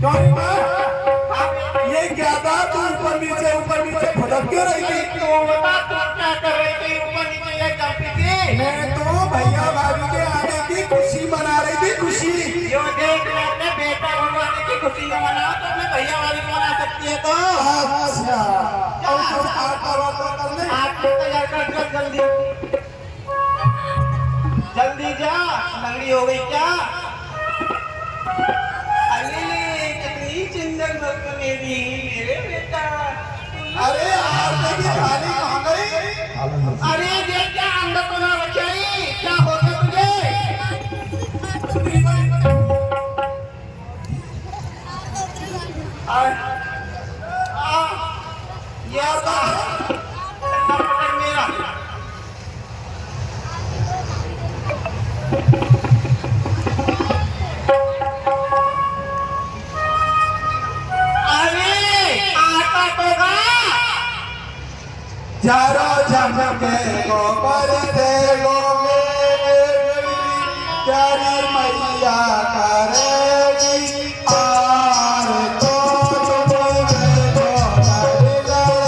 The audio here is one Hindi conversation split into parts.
क्यों ये क्या था? तू ऊपर नीचे फटक क्यों रही थी? तो बता तू क्या कर रही थी? ऊपर नीचे ये जमती थी। मैं तो भैया भाभी के आने की खुशी मना रही थी, खुशी। जो देख ले अपने बेटा भगवान की खुशी को मनाओ तो अपने भैया भाभी को मना सकती है। तो अच्छा और कुछ आटा वाटा करने आप तो तैयार कर जल्दी जल्दी जा। लंगड़ी हो गई क्या? अरे कितनी चिंतन भक्त मेरी मेरे बेटा। अरे आटे की थाली कहाँ गई? अरे देख क्या अंदर तो ना बचाई। क्या होता तुझे? ये मेरा चारो झमके गोबर से गोगे प्यारी मैया करेगी आर तो तुम्हें गोबर गए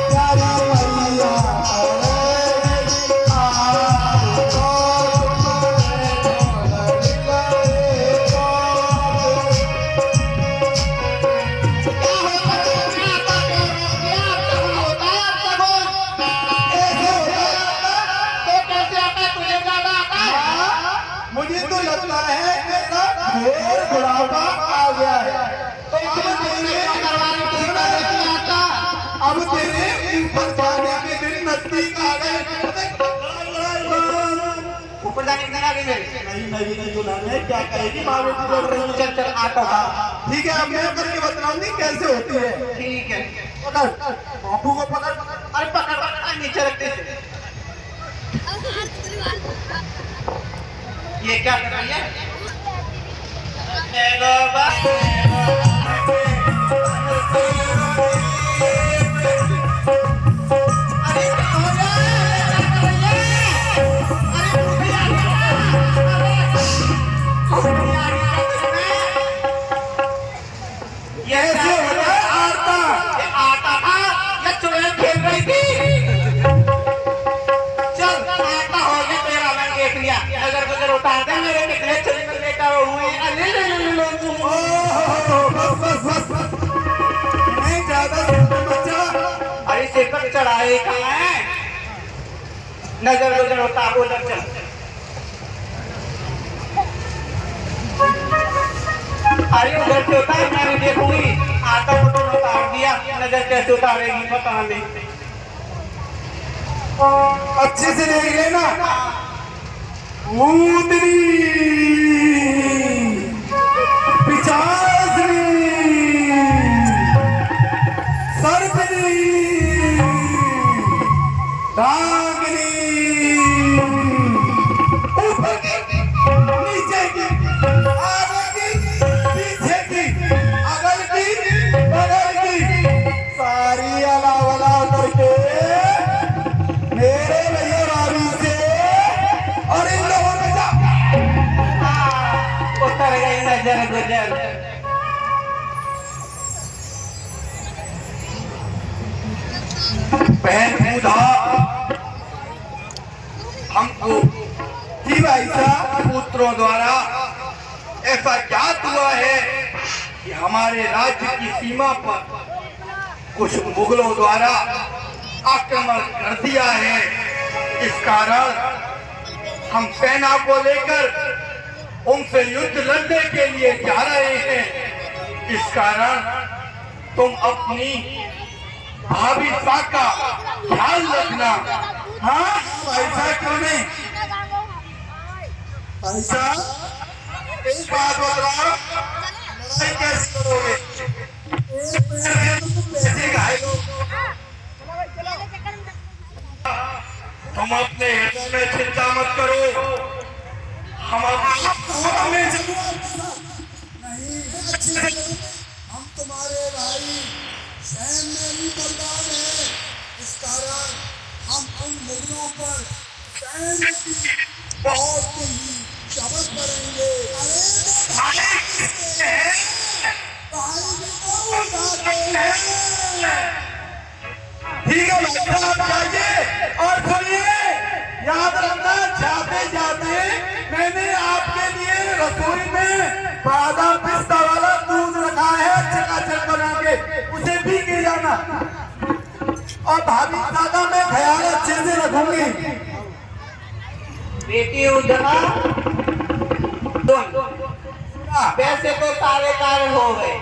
प्यारी मैया करेगी आर तो मुझे तो लगता है मेरा ढेर बुढ़ापा आ गया है। तो अब तेरे ऊपर जाने के दिन नजदीक आ गए। ऊपर जाने की आ गई मेरे। नहीं दुल्हन क्या कहेगी? मावे की बोल रही है। चल आता था। ठीक है, अब मैं करके बताऊंगी कैसे होती है। ठीक है पकड़ बापू को पकड़। अरे पकड़ नीचे रखते थे। ये क्या कर रही है? उतार दे मेरे कितने चले लेटा हुए। बस नहीं ज्यादा बच्चा। अरे सिर पर चढ़ाए कहाँ है? नजर गुजर होता उधर चल। अरे उधर से उतार मैं भी देखूंगी। आता हूँ तो उतार दिया। नजर कैसे उतारेगी पता नहीं। अच्छे से देख लेना। ऊंदरी पिचासनी सरपनी डांगनी ऊपर की नीचे की आगे की पीछे की अगल की बगल की सारी अलावला करके मेरे भैया भाभी से और इन लोगों में जा। उतर गई नजर गुजर। बहन पूजा हमको जी भाई साहब पुत्रों द्वारा ऐसा ज्ञात हुआ है कि हमारे राज्य की सीमा पर कुछ मुगलों द्वारा आक्रमण कर दिया है। इस कारण हम सेना को लेकर उनसे युद्ध लड़ने के लिए जा रहे हैं। इस कारण तुम अपनी भाभी सा का ख्याल रखना। हाँ ऐसा क्यों नहीं? ऐसा एक बात बता, लड़ाई कैसे करोगे? कैसे घायल हो? तुम अपने हृदय में चिंता मत करो। हम हम तुम्हारे भाई सैम में भी बलवान है। इस कारण हम उन मुगलों पर सैम की बहुत ही चमक करेंगे। अरे रसोई में बादाम पिस्ता वाला दूध रखा है चकाचक बना के, उसे पी के जाना। और भाभी दादा मैं ख्याल अच्छे से रखूंगी। बेटी उधरा वैसे तो सारे कार्य हो गए,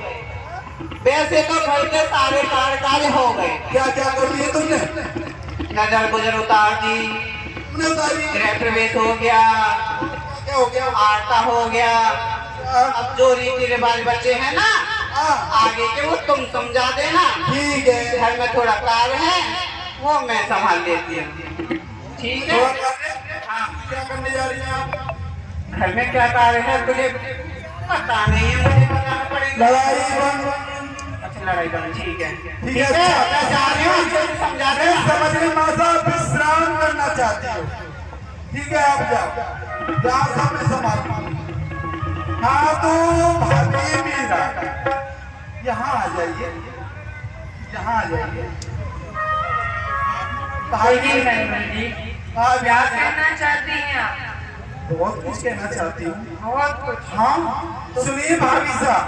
वैसे तो घर के सारे कार्य हो गए। क्या क्या कर लिए तुमने? नजर गुजर उतार दी, तुमने उतारी? गृह प्रवेश हो गया, क्या हो गया? आरता हो गया। अब जो रीति रिवाज बच्चे हैं ना आगे के वो तुम समझा देना। ठीक है। घर में थोड़ा कार्य है वो मैं संभाल लेती हूँ, ठीक है? हाँ, क्या करने जा रही हैं आप? घर में क्या कार्य है तुझे पता नहीं है, मुझे बताना पड़ेगा। लड़ाई बंद। अच्छा लड़ाई करना, ठीक है ठीक है, मैं जा रही हूँ, अच्छे से समझा देना। समझ में माता विश्राम करना चाहती हो, ठीक है आप जाओ, जहाँ सामने संभाल। हाँ तो भाभी मीरा यहाँ आ जाइए, यहाँ आ जाइए। क्या कहना चाहती हैं आप? बहुत कुछ कहना चाहती हूँ। बहुत कुछ। हाँ सुनिए भाभी साहब,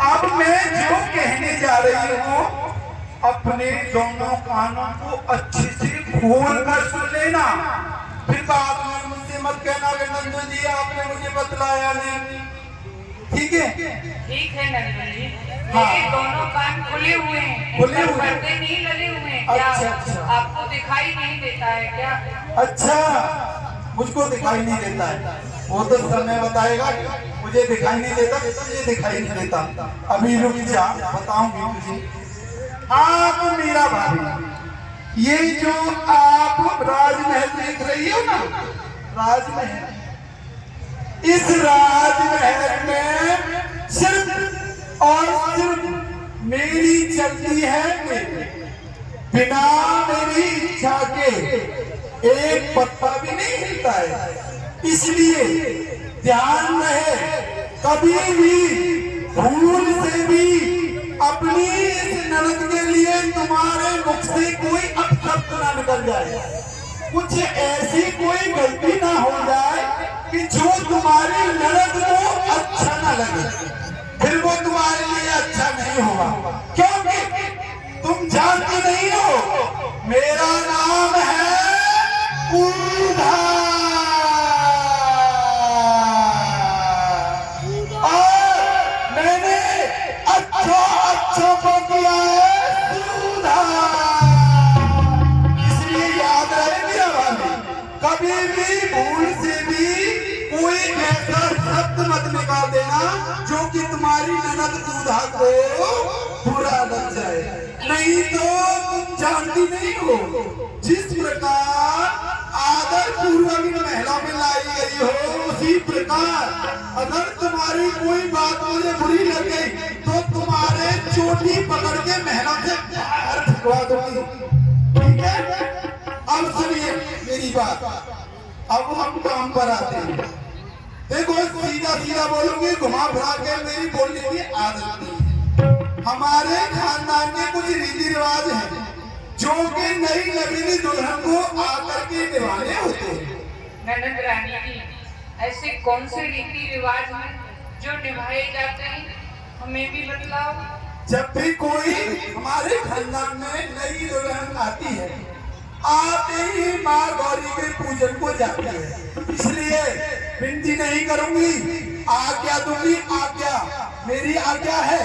अब मैं जो कहने जा रही हूँ अपने दोनों कानों को अच्छे से खोल कर सुन लेना, फिर बाद में मुझसे मत कहना कि नंदू जी आपने मुझे बतलाया नहीं, ठीक है? ठीक है नंदन जी, हाँ। मेरे दोनों कान खुले हुए हैं, खुले इन पर हुए हैं। पर्दे नहीं लगे हुए हैं क्या? अच्छा। आपको दिखाई नहीं देता है क्या? अच्छा, मुझको दिखाई नहीं देता है, वो तो समय बताएगा। मुझे दिखाई नहीं देता, मुझे दिखाई नहीं देता। अभी रुक जा, बताऊंगी तुझे। आप मीरा भाभी, ये जो आप राजमहल देख रही हो ना, राजमहल, इस राजमहल में सिर्फ और सिर्फ मेरी चलती है। बिना मेरी इच्छा के एक पत्ता भी नहीं हिलता है। इसलिए ध्यान रहे, कभी भी भूल से भी अपनी इस ननद के लिए तुम्हारे मुख से कोई अपशब्द ना निकल जाए, कुछ ऐसी कोई गलती ना हो जाए कि जो तुम्हारी ननद को अच्छा ना लगे, फिर वो तुम्हारे लिए अच्छा नहीं होगा। क्योंकि तुम जानती नहीं हो मेरा नाम है उधा, और मैंने अच्छा को किया है सुधा। इसलिए याद रहे मेरा भाभी, कभी भी भूल से भी कोई ऐसा शब्द मत निकाल देना जो कि तुम्हारी ननद सुधा को बुरा लग जाए, नहीं तो तुम जानती नहीं हो जिस प्रकार आदर पूर्वक इन महिला में लाई गई हो, उसी प्रकार अगर तुम्हारी कोई बात मुझे बुरी लग गई तो तुम्हारे चोटी पकड़ के महिला से बाहर भिजवा दूंगी, ठीक है? अब सुनिए मेरी बात, अब हम काम पर आते हैं। देखो सीधा सीधा बोलूंगी, घुमा फिरा के मेरी बोलने की आदत नहीं। हमारे खानदान के कुछ रीति रिवाज हैं जो कि नई लगेगी दुल्हन को आकर के निभाने होते हैं। ननद रानी जी, ऐसे कौन से रीति रिवाज हैं जो निभाए जाते हैं, हमें भी बतलाओ। जब भी कोई हमारे खानदान में नई दुल्हन आती है, आते ही माँ गौरी के पूजन को जाती है, इसलिए विनती नहीं करूंगी, आज्ञा दूंगी। आज्ञा मेरी आज्ञा है,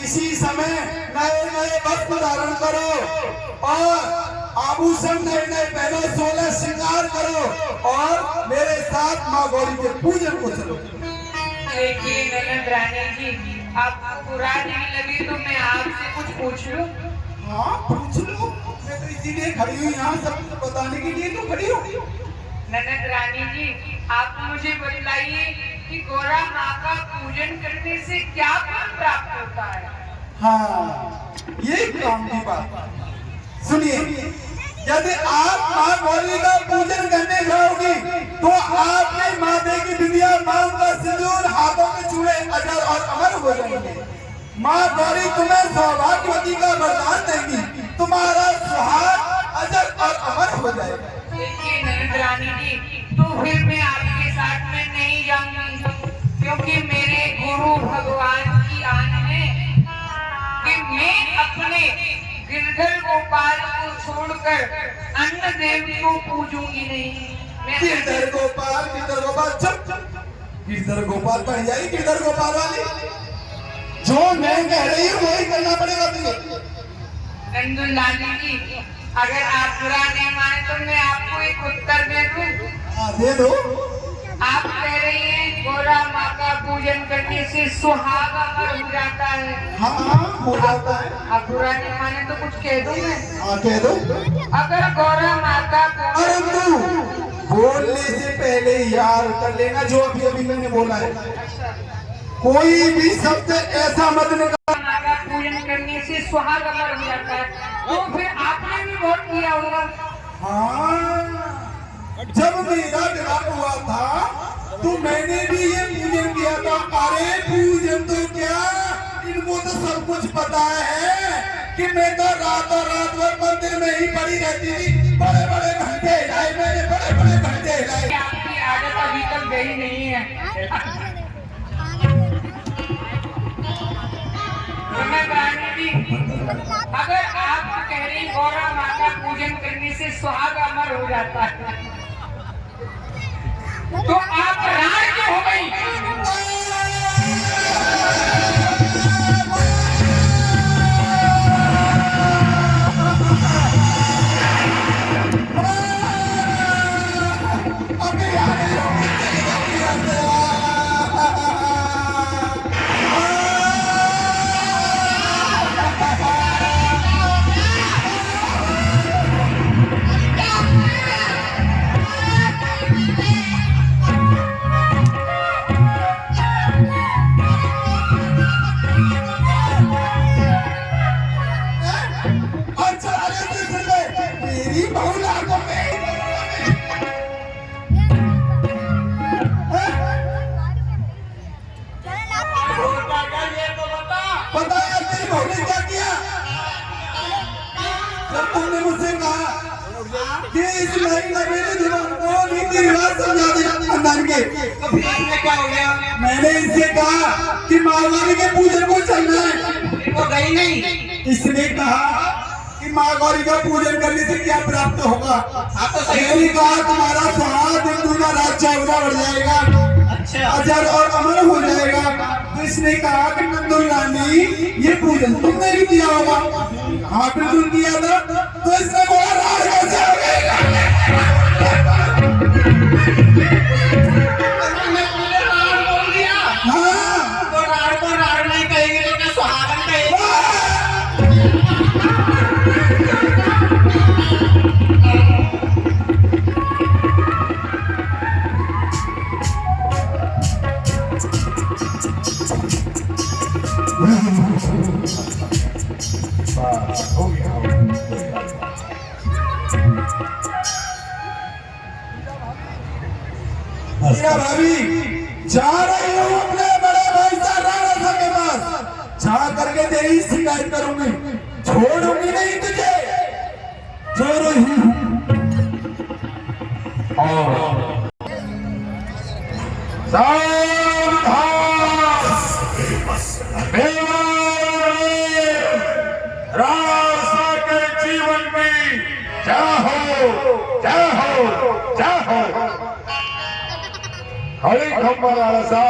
इसी समय नए नए वस्त्र धारण करो और आभूषण नए नए पहनो, 16 श्रृंगार करो और मेरे साथ माँ गौरी के पूजन को चलो। देखिए ननद रानी जी, आपको बुरा नहीं लगे तो मैं आपसे कुछ पूछ लूं? हाँ पूछ लो, मैं तो इसीलिए खड़ी हूँ यहाँ, सब बताने के लिए तो खड़ी हूँ। ननद रानी जी, आप मुझे बतलाइए कि गौरा माँ का पूजन करने से क्या फल प्राप्त होता है? हाँ ये काम की बात सुनिए, यदि आप माँ गौरी का पूजन करने जाओगी तो आपके माथे की बिंदिया, मांग का सिंदूर, हाथों में चूड़े अजर और अमर हो जाएंगे। माँ गौरी तुम्हें सौभाग्यवती का वरदान देगी, तुम्हारा सुहाग अजर और अमर हो जाएगा। देखिए ननद रानी जी, तो फिर मैं आपके साथ में नहीं जाऊंगी, गिरधर गोपाल को छोड़कर अन्य देवी को पूजूंगी नहीं। मैं गिरधर गोपाल चुप। गिरधर गोपाल पढ़ जाएगी, गिरधर गोपाल वाली जो मैं कह रही हूँ वही करना पड़ेगा तुझे। नंदुलानी जी, अगर आप बुरा नहीं माने तो मैं आपको एक उत्तर दे दूं। हाँ दे दो। आप कह रही हैं गौरा माँ का पूजन करने से सुहाग अमर हो जाता है। हाँ हो जाता है। आप बुरा नहीं माने तो कुछ कह दूं मैं। हाँ कह दो। अगर गौरा माँ का अरे तू बोलने से पहले यार कर लेना जो अभी अभी मैंने बोला है। कोई भी शब्द ऐसा मत निकाल। माँ का पूजन करने से सुहाग अमर हो जाता है, तो फिर आपने भी वोट किया होगा। हाँ जब मेरा विवाह हुआ था तो मैंने भी ये पूजन किया था। अरे पूजन तो क्या, इनको तो सब कुछ पता है कि मैं तो रात भर मंदिर में ही पड़ी रहती थी। बड़े बड़े घंटे हिलाए मैंने, बड़े बड़े घंटे हिलाए। आपकी आदत अभी तक गई नहीं है। अगर आप कह रही गौरा माँ का पूजन करने से सुहाग अमर हो जाता है, तो आप राज क्यों हो गई? क्या हो गया? मैंने इससे कहा कि माँ के पूजन को चलना है, वो गई नहीं। इसने कहा कि माँ गौरी का पूजन करने से क्या प्राप्त होगा। आप तो सही मैंने कहा तुम्हारा सुहाग दूना राज चौगुना बढ़ जाएगा, अच्छा अजर और अमर हो जाएगा। तो इसने कहा कि नंदुल रानी ये पूजन तुमने भी किया होगा। हाँ बिल्कुल किया था। तो इसने बोला राज कैसे हो गएगा। हाँ तो राड को राड नहीं कहेंगे, लेकिन सुहागन कहेंगे। क्या भाभी जा रही हूँ अपने बड़े भाई साहब राणा साहब के पास, जा करके तेरी शिकायत करूंगी, छोड़ूंगी नहीं तुझे। जो रही रास्ता के जीवन में चाहो हरी खंबर आलसा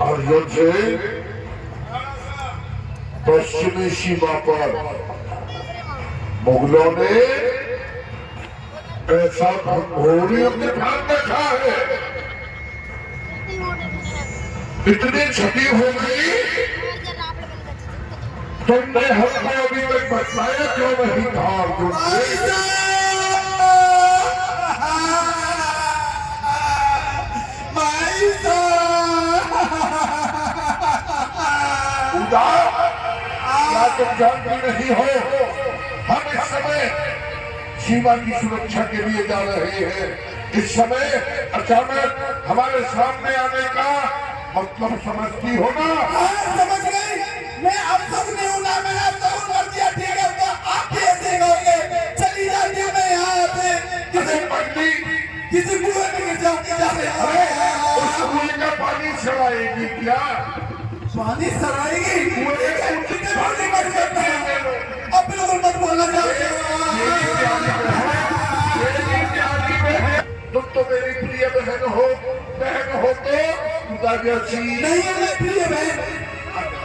अर्जुन से पश्चिमी सीमा पर मुगलों ने ऐसा घोड़ी अपने भाग रखा है, इतनी क्षति हो गई। तुमने हमको अभी तक बताया क्यों नहीं था अर्जुन? क्या तुम जानती नहीं हो हम इस समय सीमा की सुरक्षा के लिए जा रहे हैं। इस समय अचानक हमारे सामने आने का मतलब समझती हो ना? समझ गई मैं। अब समझ हूँ ना, मैंने अब तो कर दिया। ठीक है तो आप कैसे कहोगे चली जाती है मैं यहाँ पे किसी कुएं में गिर जाऊँ। जा रहे हैं। उस कुएं का पानी चढ़ाएगी क्या? पानी सराएगी कितने पानी मर जाते हैं। अब बिल्कुल मत बोलना चाहिए। तुम तो मेरी प्रिय बहन हो तो खुदा जैसी नहीं है मैं प्रिय बहन,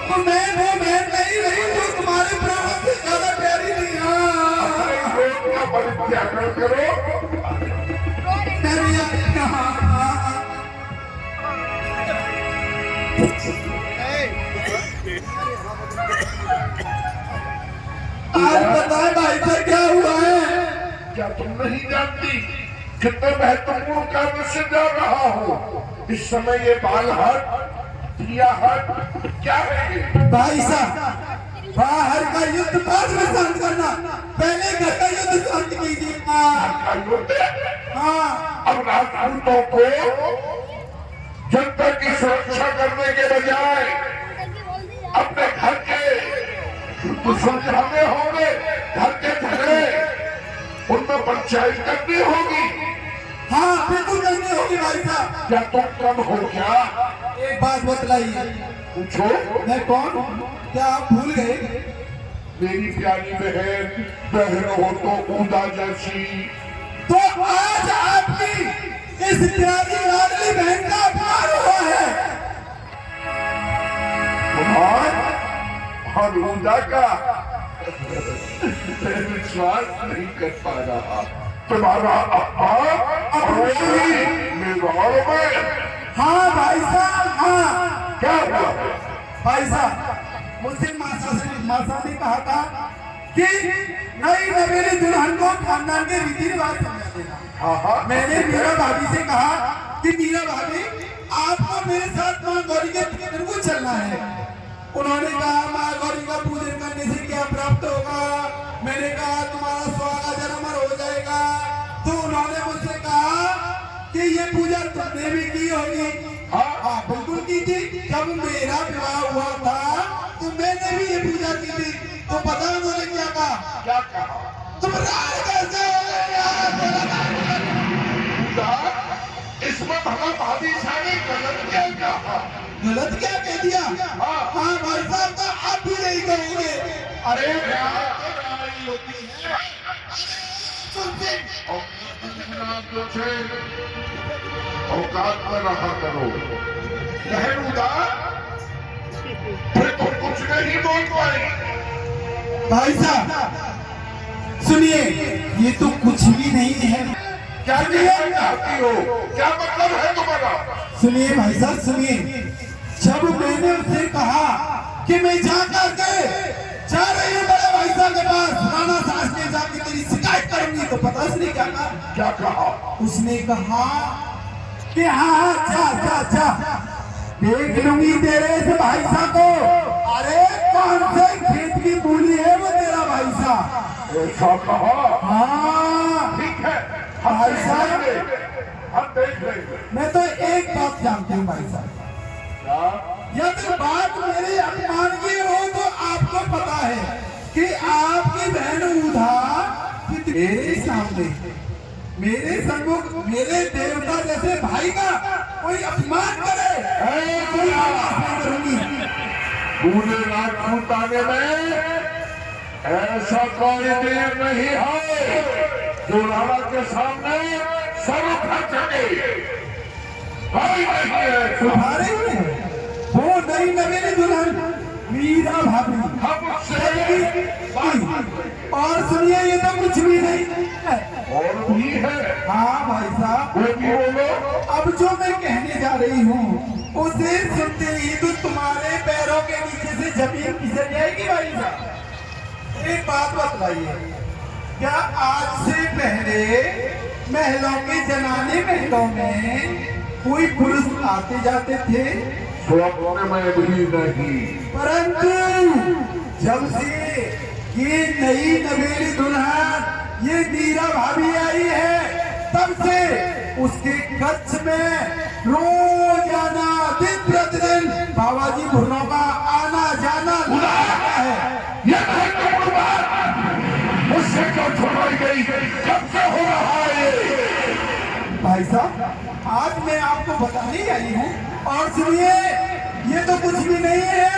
तो मैं वो बहन नहीं रही जो तुम्हारे प्राणों से ज्यादा प्यारी नहीं है। का परित्याग करो। आज बताए भाई साहब क्या हुआ है? क्या तुम नहीं जानती कितने महत्वपूर्ण कार्य से जा रहा हो? इस समय ये बाल हट दिया हट क्या है? भाई साहब बाहर का युद्ध बाद में शांत करना, पहले घर का युद्ध शांत कीजिए। हाँ अब राजपूतों को जनता की सुरक्षा करने के बजाय अपने घर के तो समझाने होंगे। घर के झगड़े उनमें पंचायत करनी होगी। हाँ बिल्कुल करनी होगी भाई साहब। क्या तुम कम हो क्या? एक बात बतलाइए। पूछो। मैं कौन? क्या आप भूल गए? मेरी प्यारी बहन हो तो ऊदा जैसी। तो आज आपकी इस प्यारी लाडली बहन का अपमान हुआ है। और ऊदा का मैं विश्वास नहीं कर पा रहा। तुम्हारा अपमान मेवाड़ में। हाँ भाई साहब हाँ। क्या हुआ? भाई साहब मुझसे मासा ने कहा था कि नई नवेली दुल्हन को खानदान के रीति रिवाज समझा देना। मैंने मीरा भाभी से कहा कि मीरा भाभी आपको मेरे साथ मां गौरी के पूजन को चलना है। उन्होंने कहा मां गौरी का पूजन करने से क्या प्राप्त होगा? मैंने कहा तुम्हारा स्वागत जन्मर हो जाएगा। तो उन्होंने मुझसे कहा कि ये पूजा तुमने भी की होगी। हाँ बिल्कुल की थी। जब मेरा विवाह हुआ था तो मैंने भी ये पूजा की थी। तो पता उन्होंने क्या कहा? क्या कहा? तुम राज कैसे हो गए यार? इसमें भला भाभी साहब गलत क्या कहा? गलत क्या कह दिया? हाँ भाई साहब तो आप भी नहीं कहेंगे। अरे औकात में रहा करो। लहरुदा फिर तो कुछ नहीं बोल पाई। भाई साहब सुनिए, ये तो कुछ भी नहीं है। क्या कहना चाहती हो? क्या मतलब है तुम्हारा? सुनिए भाई साहब सुनिए। जब मैंने उससे कहा कि मैं जाकर के जा रही हूँ बड़े भाई साहब के पास, राणा सास ने जाके तेरी शिकायत करूंगी, तो पता उसने क्या कहा? क्या कहा? उसने कहा कि हाँ जा जा जा देख लूंगी तेरे इस भाई साहब को। अरे कौन से खेत की मूली है वो तेरा भाई साहब? ऐसा कहा? हाँ ठीक है भाई साहब हम देख लेंगे। मैं तो एक बात जानती हूँ भाई साहब, यदि बात मेरे अपमान की हो तो आपको पता है कि आपकी बहन ऊधा मेरे सामने मेरे सम्मुख मेरे देवता जैसे भाई का कोई अपमान करे कोई आवाज नहीं करूंगी। पूरे राजपूत आने में ऐसा कोई देर नहीं है जो राणा के सामने सर उठा सके। भाई नहीं है तुम्हारे वो नई नवेली दुल्हन मीरा भाभी हम उससे और सुनिए ये तो कुछ भी नहीं है। और भी है। हाँ भाई साहब वो भी बोलो। अब जो मैं कहने जा रही हूँ उसे सुनते ही तो तुम्हारे पैरों के नीचे से जमीन खिसक जाएगी भाई साहब। एक बात बतलाइए, क्या आज से पहले महलों के जनाने महलों में कोई पुरुष आते जाते थे? स्वप्न में भी नहीं। परंतु जब से ये नई नवेली दुल्हन ये मीरा भाभी आई है तब से उसके कच्छ में रोजाना दिन प्रतिदिन बाबा जी भुर्रों का आना जाना लगा है। मुझसे क्यों छोड़ाई गई? कब से हो रहा है ये? भाई साहब आज बताने आई हूँ। और सुनिए, ये तो कुछ भी नहीं है।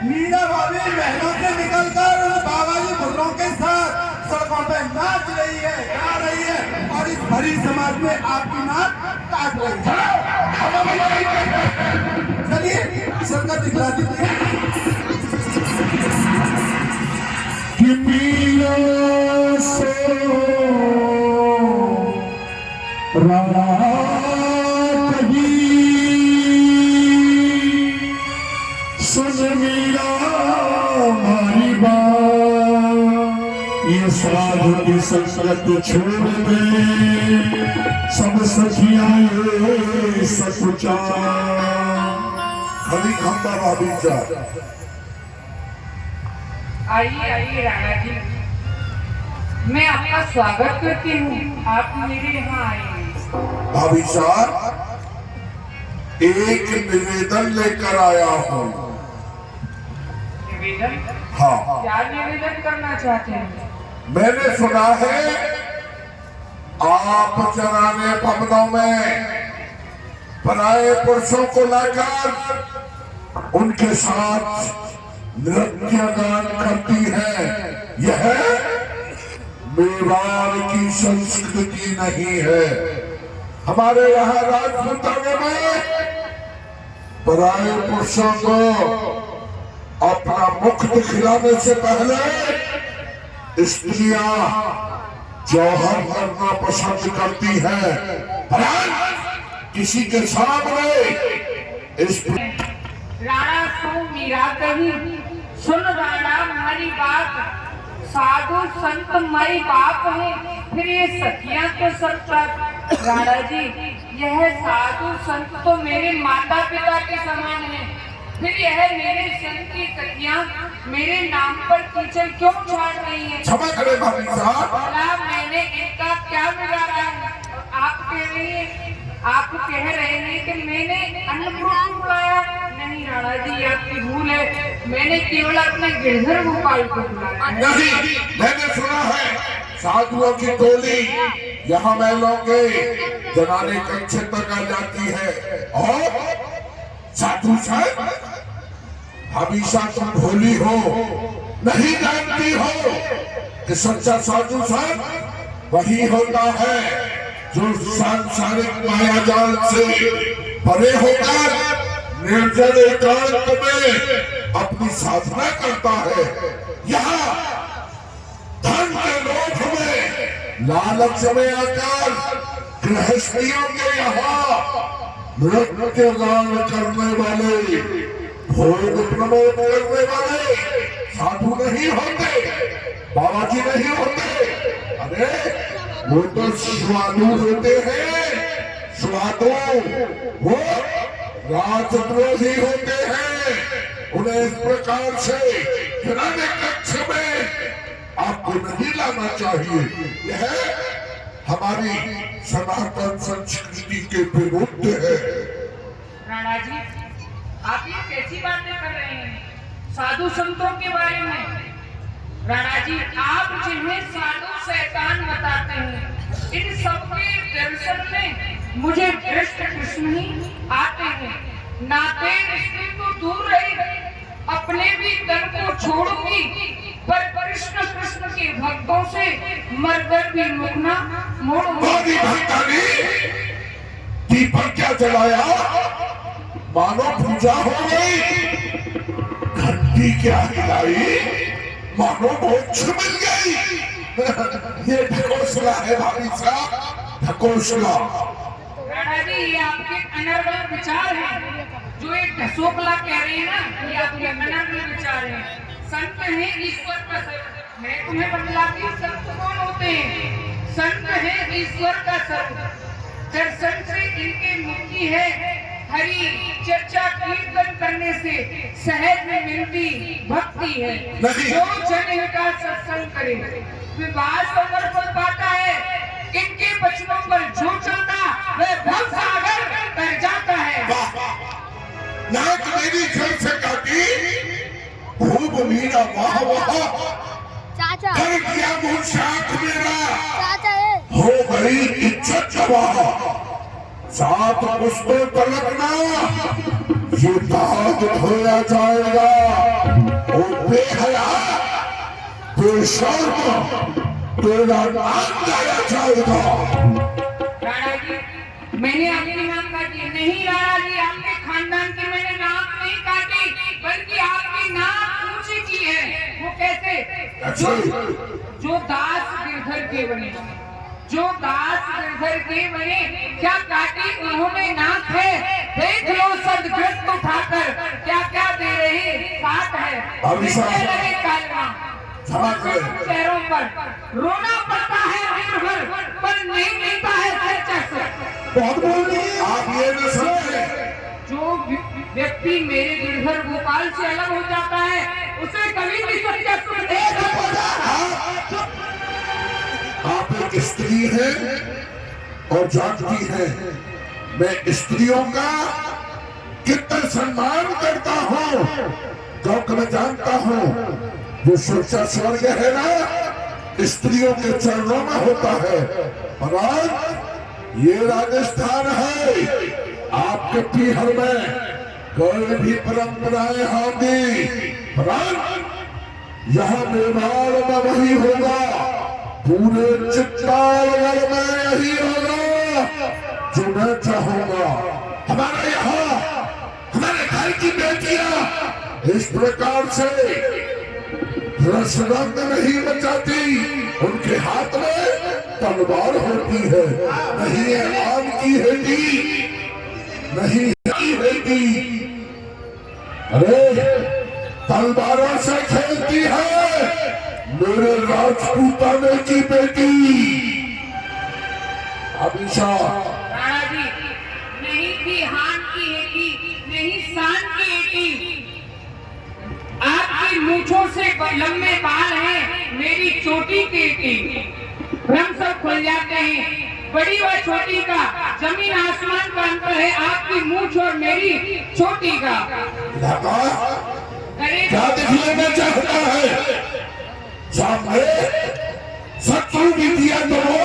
मीना भाभी महलों से निकलकर बाबा जी बुर्रों के साथ सड़कों पे नाच रही है, गा रही है और इस भरी समाज में आपकी नाक काट रही है। चलिए सरकार दिखला दीजिए। कि मीरा से रात ही सुन मीरा हमारी बात, ये साधु की संगत छोड़ दे, सब सखियां ये सकुचा। खड़ी खंबा भाभी जा। आइए आइए राणा जी, मैं आपका स्वागत करती हूँ। आप मेरे यहाँ आए हैं। भाभी साहब, एक निवेदन लेकर आया हूँ। निवेदन? हाँ, क्या निवेदन करना चाहते हैं? मैंने सुना है आप जनाने भवनों में पराये पुरुषों को लाकर उनके साथ नृत्य गान करती है। यह मेवाड़ की संस्कृति नहीं है। हमारे यहाँ राजपूताने में पराये पुरुषों को अपना मुख दिखलाने से पहले स्त्रियां जौहर करना पसंद करती हैं। किसी के सामने इस राणा सो मीरा कही, सुन राणा हमारी बात, साधु संत मई बाप है, फिर ये सखियां के साथ। राणा जी, यह साधु संत तो मेरे माता पिता के समान है, फिर यह मेरे संत की सखियां मेरे नाम पर कीचड़ क्यों छाड़ रही है? क्षमा करें भाभी साहब, भला मैंने इनका क्या बिगाड़ा है? आप कह रहे हैं कि मैंने अन्नपूर्णा बुलाया। नहीं राणा जी, आपकी भूल है। मैंने केवल अपने गिरधर गोपाल को बुलाया। नहीं, मैंने सुना है साधुओं की टोली यहाँ महलों के जनाने कक्षे तक आ जाती है। और साधु साहब, हमेशा तुम भोली हो, नहीं जानती हो कि सच्चा साधु साहब वही होता है जो सांसारिक मायाजाल से परे होकर निर्जन एकांत में अपनी साधना करता है। यहाँ धन के लोभ में, लालच में आकर गृहस्थियों के यहाँ नृत्य गान करने वाले, भोग प्रमोद करने वाले साधु नहीं होते, बाबा जी नहीं होते। अरे वो तो स्वादु होते हैं। स्वादु वो राजद्रोही होते हैं। उन्हें इस प्रकार से जनाने कक्ष में आपको नहीं लाना चाहिए। यह हमारी सनातन संस्कृति के विरुद्ध है। राणा जी, आप ये कैसी बातें कर रहे हैं साधु संतों के बारे में? राणा जी, आप जिन्हें साधु शैतान बताते हैं, इन सबके दर्शन में मुझे कृष्ण कृष्ण ही आते हैं। नाते रिश्ते तो दूर रहे, अपने भी तन को छोड़ूंगी, पर कृष्ण कृष्ण के भक्तों से मरकर भी मुख न मोड़ूंगी। दीपक क्या जलाया, मानो पूजा हो गई। घंटी क्या हिलाई, मानो मोक्ष मिल गई। ये ढकोसला है भाभी साहब, ढकोसला। राणा जी, ये आपके अनर्गल विचार हैं। जो एक ढसोकला कह रहे हैं ना, ये आपके अनर्गल विचार हैं। संत है ईश्वर का सर्व। मैं तुम्हें बतलाती हूँ संत कौन होते हैं। संत है ईश्वर का सर्व। दर्शन से इनकी मुक्ति है, हरि चर्चा कीर्तन करने से सहज में मिलती भक्ति है। जो जन इनका सत्संग करे विवाह सफल फल पाता है। इनके वचनों पर जो चलता वह भव सागर कर जाता है। नाक मेरी जल से काटी, खूब मीरा वाह वाह, चाचा कर दिया मुँह शाख मेरा, चाचा हो गई इज्जत जवाह। सात पुष्पों तलकना ये दाग धोया जाएगा और बेहया बेशर्म तेरा नाम गाया जाएगा। राणा जी, मैंने आपकी नाक काटी नहीं। राणा जी, आपके खानदान की मैंने नाक नहीं काटी, बल्कि आपकी नाक ऊंची की है। वो कैसे? जो दास गिरधर के बने, जो दास गिरधर के बने, क्या काटी उन्होंने नाक है। देख लो सदग्रस्त उठाकर क्या क्या दे रहे काट है। किससे लगे कालना चेहरों पर रोना पड़ता है दिन भर, पर नहीं मिलता है सच्चा सच। बहुत बोल रही है आप, ये न समझे। जो व्यक्ति मेरे गिरधर गोपाल से अलग हो जाता है, उसे कभी भी सच्चा सुख नहीं मिलता। आप एक स्त्री हैं और जानती हैं मैं स्त्रियों का कितना सम्मान करता हूँ, क्योंकि मैं जानता हूँ वो सच्चा स्वर्ग है ना स्त्रियों के चरणों में होता है। और आज ये राजस्थान है, आपके पीहर में कोई भी परंपराएं होंगी, पर यहाँ मेवाड़ में वही होगा, पूरे चित्तौड़गढ़ में यही होगा जो मैं चाहूंगा। हमारे यहाँ हमारे घर की बेटियां इस प्रकार से रसरंग नहीं बचाती, उनके हाथ में तलवार होती है, नहीं है आम की हेटी, नहीं की हेटी, अरे तलवारों से खेलती है मेरे राजपूताने की बेटी अभिषा। राणा जी, नहीं थी हान की हेटी, नहीं शान की हेटी। आपकी मूंछों से लंबे बाल हैं, मेरी चोटी की हेटी। भ्रम सब खुल जाते हैं, बड़ी व छोटी का जमीन आसमान का अंतर है, आपकी मूंछ और मेरी चोटी का। क्या दिखलाना चाहता है? सामने शत्रु भी दिया तो वो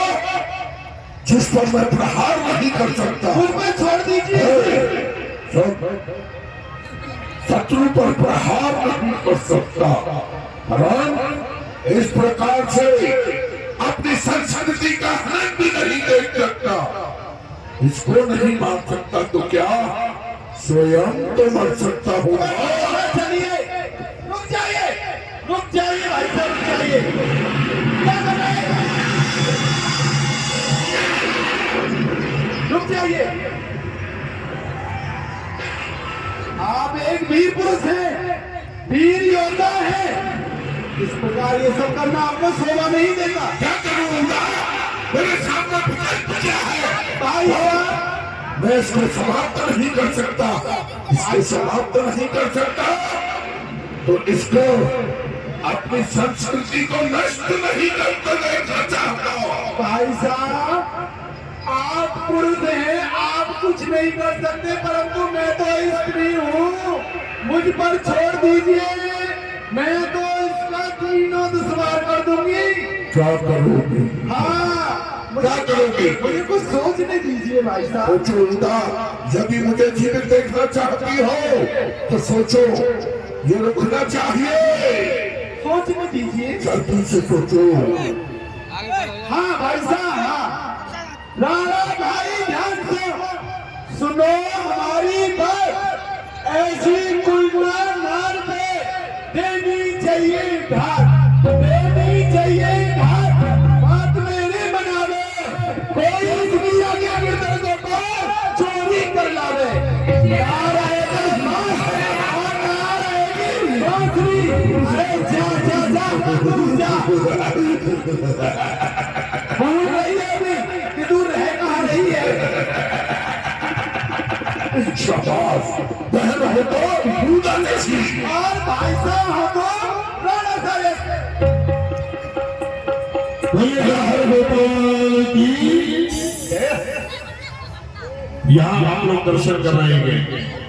जिस पर मैं प्रहार नहीं कर सकता, उसमें छोड़ दीजिए। शत्रु पर प्रहार नहीं कर सकता, इस प्रकार से अपनी संस्कृति का हनन भी नहीं देख सकता, इसको नहीं मान सकता तो क्या स्वयं तो मर सकता हूँ। चलिए, रुक जाइए भाई साहब, रुक जाइए। क्या कर रहे हैं? रुक जाइए। आप एक वीर पुरुष हैं, वीर योद्धा हैं, इस प्रकार ये सब करना आपको शोभा नहीं देगा। क्या करूँगा? मेरे सामने क्या है भाई मैं इसको समाप्त नहीं कर सकता, इसको समाप्त नहीं कर सकता तो इसको अपनी संस्कृति को नष्ट नहीं करते देखना चाहता हूँ। भाई साहब, आप पुरुष हैं, आप कुछ नहीं कर सकते, परंतु मैं तो स्त्री हूँ, मुझ पर छोड़ दीजिए, मैं तो इसका तीनों दुश्वार कर दूंगी। क्या करोगे? हाँ, क्या करोगे? मुझे कुछ सोचने दीजिए भाई साहब। सोचो उल्टा, यदि मुझे जीवित देखना चाहती हो तो सोचो, ये रुकना चाहिए, सोचने दीजिए। जल्दी से सोचो। हाँ भाई साहब, हाँ राणा भाई, ध्यान से सुनो हमारी बात, ऐसी कुलना नार पे देनी चाहिए ढाक, देनी चाहिए ढाक, बात मेरे बनावे, कोई इस दुनिया के अंदर को चोरी कर लावे, यार आएगा और ना रहेगी बांसुरी। अरे जा जा जा तू जा, बोल रही है अभी कि तू रह कहाँ रही है। शाबाश, बहन हो तो पूजा जैसी, और भाई साहब हो तो राणा साहब। यहाँ आप लोग दर्शन कर रहे हैं।